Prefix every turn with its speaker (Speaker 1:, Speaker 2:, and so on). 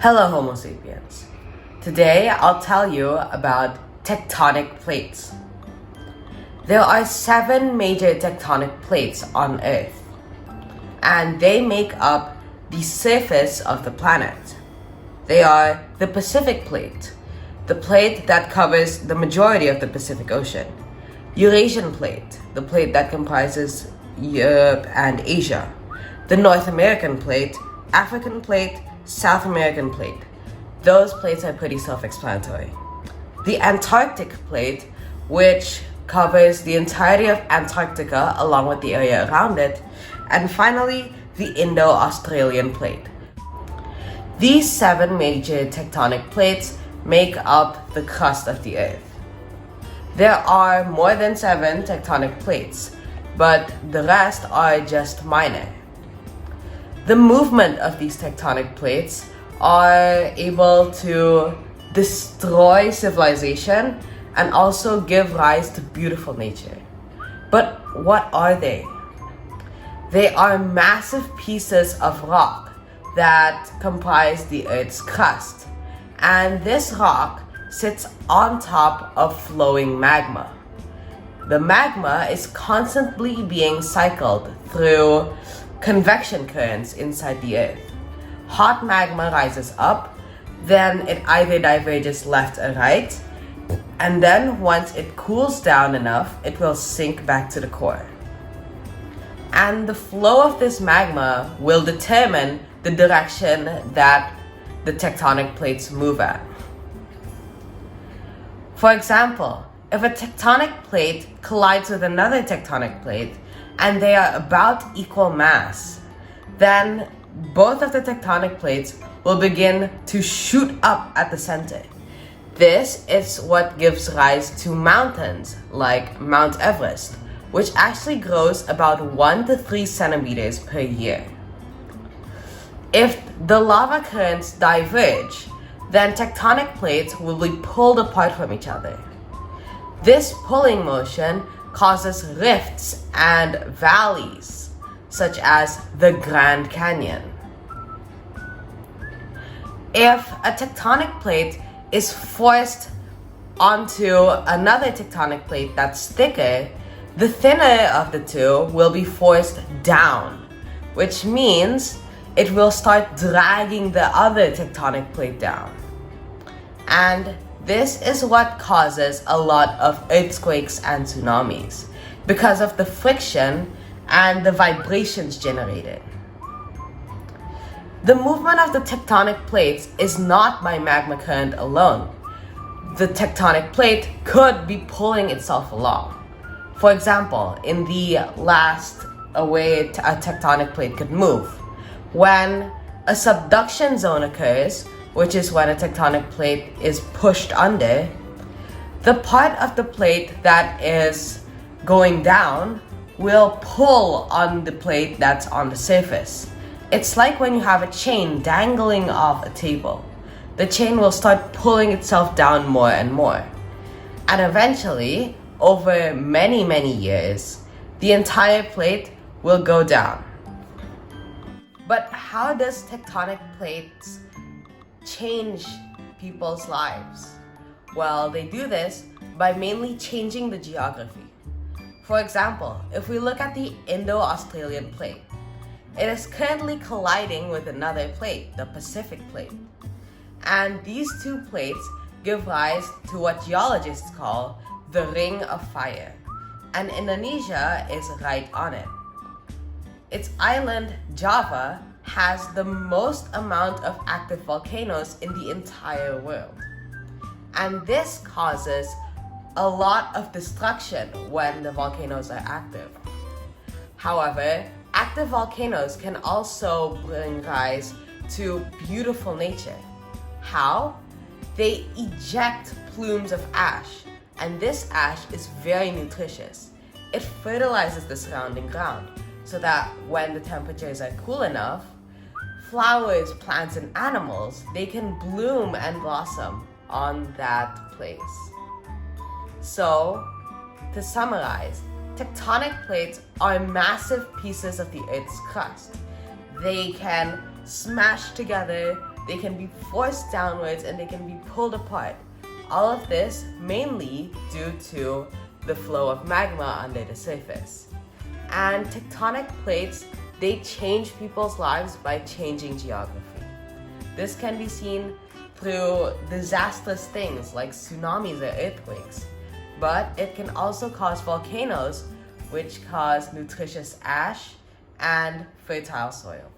Speaker 1: Hello Homo sapiens. Today I'll tell you about tectonic plates. There are 7 major tectonic plates on Earth, and they make up the surface of the planet. They are the Pacific Plate, the plate that covers the majority of the Pacific Ocean; Eurasian Plate, the plate that comprises Europe and Asia; the North American Plate, African Plate, South American Plate. Those plates are pretty self-explanatory. The Antarctic Plate, which covers the entirety of Antarctica along with the area around it; and finally, the Indo-Australian Plate. These 7 major tectonic plates make up the crust of the Earth. There are more than 7 tectonic plates, but the rest are just minor. The movement of these tectonic plates are able to destroy civilization and also give rise to beautiful nature. But what are they? They are massive pieces of rock that comprise the Earth's crust, and this rock sits on top of flowing magma. The magma is constantly being cycled through convection currents inside the Earth. Hot magma rises up, then it either diverges left or right, and then once it cools down enough, it will sink back to the core. And the flow of this magma will determine the direction that the tectonic plates move at. For example, if a tectonic plate collides with another tectonic plate and they are about equal mass, then both of the tectonic plates will begin to shoot up at the center. This is what gives rise to mountains like Mount Everest, which actually grows about 1 to 3 centimeters per year. If the lava currents diverge, then tectonic plates will be pulled apart from each other. This pulling motion causes rifts and valleys, such as the Grand Canyon. If a tectonic plate is forced onto another tectonic plate that's thicker, the thinner of the two will be forced down, which means it will start dragging the other tectonic plate down. And this is what causes a lot of earthquakes and tsunamis, because of the friction and the vibrations generated. The movement of the tectonic plates is not by magma current alone. The tectonic plate could be pulling itself along. For example, in the last way a tectonic plate could move, when a subduction zone occurs, which is when a tectonic plate is pushed under, the part of the plate that is going down will pull on the plate that's on the surface. It's like when you have a chain dangling off a table. The chain will start pulling itself down more and more. And eventually, over many years, the entire plate will go down. But how does tectonic plates change people's lives? Well, they do this by mainly changing the geography. For example, if we look at the Indo-Australian Plate, it is currently colliding with another plate, the Pacific Plate. And these two plates give rise to what geologists call the Ring of Fire, and Indonesia is right on it. Its island, Java, has the most amount of active volcanoes in the entire world. And this causes a lot of destruction when the volcanoes are active. However, active volcanoes can also bring rise to beautiful nature. How? They eject plumes of ash, and this ash is very nutritious. It fertilizes the surrounding ground, so that when the temperatures are cool enough, flowers, plants, and animals, they can bloom and blossom on that place. So, to summarize, tectonic plates are massive pieces of the Earth's crust. They can smash together they can be forced downwards, and they can be pulled apart. All of this mainly due to the flow of magma under the surface. And tectonic plates, they change people's lives by changing geography. This can be seen through disastrous things like tsunamis or earthquakes, but it can also cause volcanoes, which cause nutritious ash and fertile soil.